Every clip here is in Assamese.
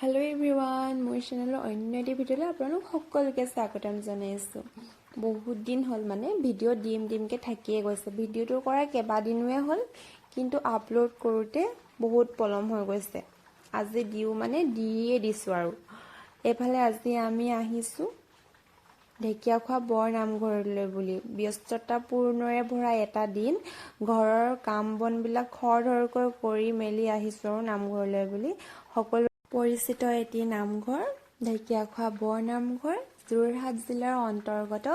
Hello everyone, মোৰ চেনেলৰ অন্য এটা ভিডিঅ'লৈ আপোনালোক সকলোকে স্বাগতম জনাইছোঁ। বহুত দিন হ'ল মানে ভিডিঅ' দিমকে থাকিয়ে গৈছে। ভিডিঅ'টো কৰা কেইবাদিনুৱে হ'ল, কিন্তু আপলোড কৰোঁতে বহুত পলম হৈ গৈছে। আজি দিয়ে দিছোঁ আৰু। এইফালে আজি আমি আহিছোঁ ঢেকিয়াখোৱা বৰ নামঘৰলৈ বুলি। ব্যস্ততাপূৰ্ণৰে ভৰা এটা দিন, ঘৰৰ কাম বনবিলাক খৰধৰকৈ কৰি মেলি আহিছোঁ আৰু নামঘৰলৈ বুলি। সকলো পৰিচিত এটি নামঘৰ ঢেকিয়াখোৱা বৰ নামঘৰ, যোৰহাট জিলাৰ অন্তৰ্গত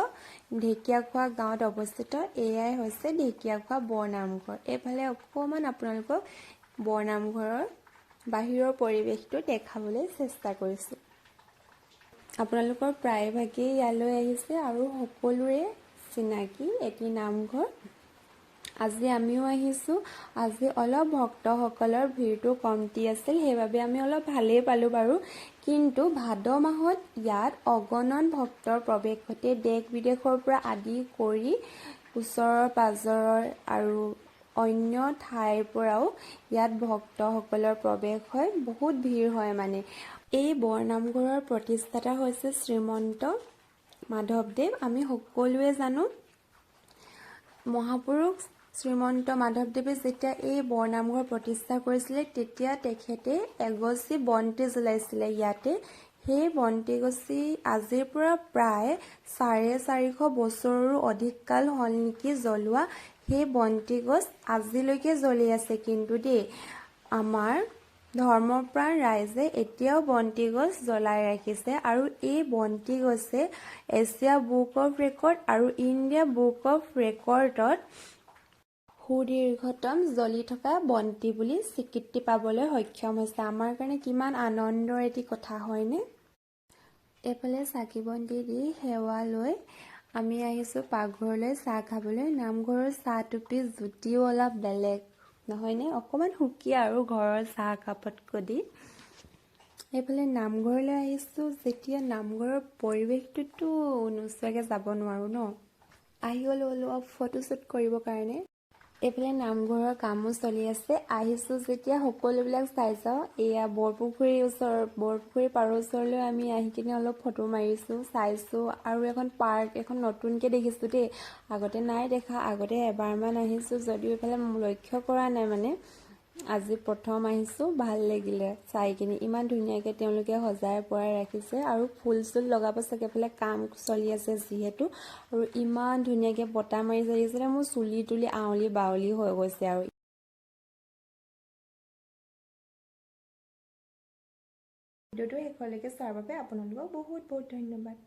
ঢেকিয়াখোৱা গাঁৱত অৱস্থিত। এয়াই হৈছে ঢেকিয়াখোৱা বৰ নামঘৰ। এইফালে অকণমান আপোনালোকক বৰ নামঘৰৰ বাহিৰৰ পৰিৱেশটো দেখাবলৈ চেষ্টা কৰিছোঁ। আপোনালোকৰ প্ৰায়ভাগেই ইয়ালৈ আহিছে আৰু সকলোৰে চিনাকি এটি নামঘৰ। আজি আমিও আহিছোঁ। আজি অলপ ভক্তসকলৰ ভিৰটো কমটি আছিল, সেইবাবে আমি অলপ ভালেই পালোঁ বাৰু। কিন্তু ভাদ মাহত ইয়াত অগণন ভক্তৰ প্ৰৱেশ ঘটে। দেশ বিদেশৰ পৰা আদি কৰি ওচৰৰ পাজৰৰ আৰু অন্য ঠাইৰ পৰাও ইয়াত ভক্তসকলৰ প্ৰৱেশ হয়। বহুত ভিৰ হয় মানে। এই বৰ নামঘৰৰ প্ৰতিষ্ঠাতা হৈছে শ্ৰীমন্ত মাধৱদেৱ। আমি সকলোৱে জানো মহাপুৰুষ শ্ৰীমন্ত মাধৱদেৱে যেতিয়া এই বৰ নামঘৰ প্ৰতিষ্ঠা কৰিছিলে, তেতিয়া তেখেতে এগছি বন্তি জ্বলাইছিলে ইয়াতে। সেই বন্তি গছি আজিৰ পৰা প্ৰায় 450 বছৰৰো অধিক কাল হ'ল নেকি জ্বলোৱা। সেই বন্তি গছ আজিলৈকে জ্বলি আছে। কিন্তু আমাৰ ধৰ্মপ্ৰাণ ৰাইজে এতিয়াও বন্তি গছ জ্বলাই ৰাখিছে আৰু এই বন্তি গছে এছিয়া বুক অফ ৰেকৰ্ড আৰু ইণ্ডিয়া বুক অফ ৰেকৰ্ডত সুদীৰ্ঘতম জ্বলি থকা বন্তি বুলি স্বীকৃতি পাবলৈ সক্ষম হৈছে। আমাৰ কাৰণে কিমান আনন্দৰ এটি কথা হয়নে? এইফালে চাকি বন্তি দি সেৱা লৈ আমি আহিছোঁ পাকঘৰলৈ চাহ খাবলৈ। নামঘৰৰ চাহ টুপি জুতিও অলপ বেলেগ নহয়নে? অকণমান সুকীয়া আৰু ঘৰৰ চাহ কাপতকৈ দি। এইফালে নামঘৰলৈ আহিছোঁ যেতিয়া নামঘৰৰ পৰিৱেশটোতো নোচোৱাকৈ যাব নোৱাৰোঁ ন। আহি গ'লোঁ অলপ ফটোশ্বুট কৰিবৰ কাৰণে। এইফালে নামঘৰৰ কামো চলি আছে। আহিছোঁ যেতিয়া সকলোবিলাক চাই যাওঁ। এয়া বৰপুখুৰীৰ পাৰৰ ওচৰলৈ আমি আহি কিনে অলপ ফটো মাৰিছোঁ, চাইছোঁ। আৰু এখন পাৰ্ক এখন নতুনকৈ দেখিছোঁ দেই, আগতে নাই দেখা। আগতে এবাৰমান আহিছোঁ যদিও এইফালে লক্ষ্য কৰা নাই মানে। আজি প্ৰথম আহিছোঁ, ভাল লাগিলে চাই কিনে। ইমান ধুনীয়াকৈ তেওঁলোকে সজাই পৰাই ৰাখিছে আৰু ফুল চুল লগাব চাগে। এইফালে কাম চলি আছে যিহেতু, আৰু ইমান ধুনীয়াকৈ বতাহ মাৰি চলিছিলে, মোৰ চুলি তুলি আউলি বাউলি হৈ গৈছে। আৰু ভিডিঅ'টো শেষলৈকে চোৱাৰ বাবে আপোনালোকক বহুত বহুত ধন্যবাদ।